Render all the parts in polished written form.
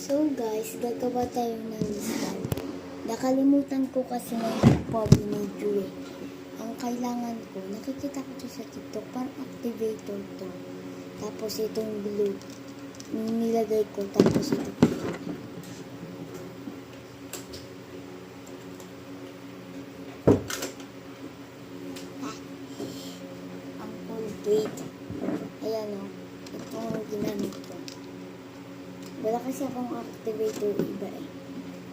So guys, gagawa tayo ng slide. Nakalimutan ko kasi na po binidyo eh. Ang kailangan ko, nakikita ko to sa TikTok, parang activator to. Tapos itong glue, nilagay ko, tapos ito. Ang Colgate. Ayan o, itong ginamit ko. Wala kasi akong activator iba eh.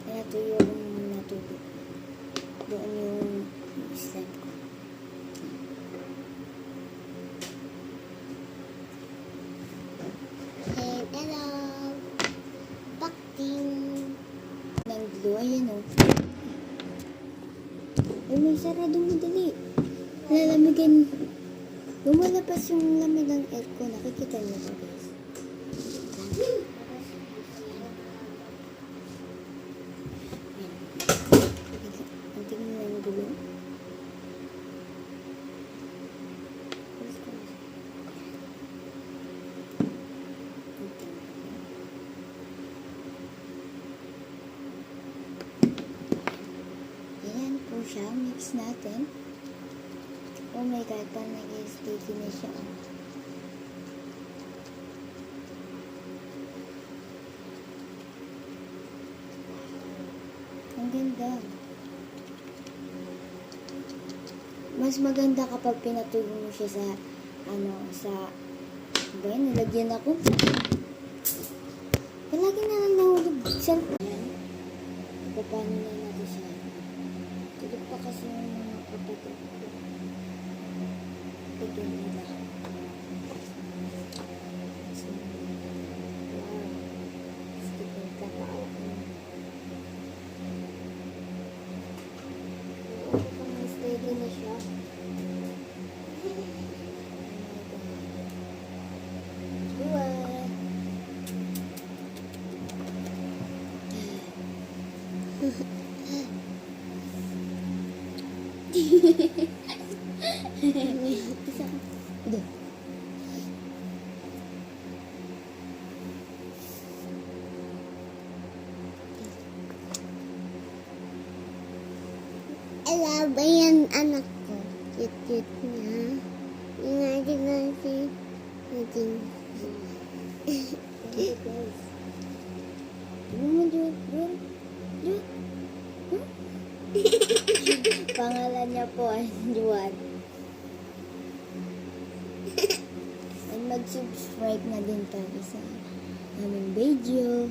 Kaya tuyo ko muna tubig. Doon yung slime ko. And hello! Bakting! Ng glue, ayan o. Ay, may saradong madali. Lalamigin. Lumalabas yung lamig ng aircon. Nakikita niyo ba guys? Ang tingin na yung gulo. Ayan po siya. Mix natin. Oh my God, parang nag-sticky na siya. Ang ganda. Mas maganda kapag pinatuyo mo siya sa, ba yun, nalagyan ako. Palagi na lang nahulog. Ayan. Paano na natin siya. Tulog pa kasi yung mga kapatid ko. Ito nila. Wow. Sticker ka pa ako. Steady na siya. Isa ka. Ito. Alam ba yan anak ko? Cute-cute niya. Yung ating natin. Pangalan niya po ay Juan. And mag-subscribe na din tayo sa aming video.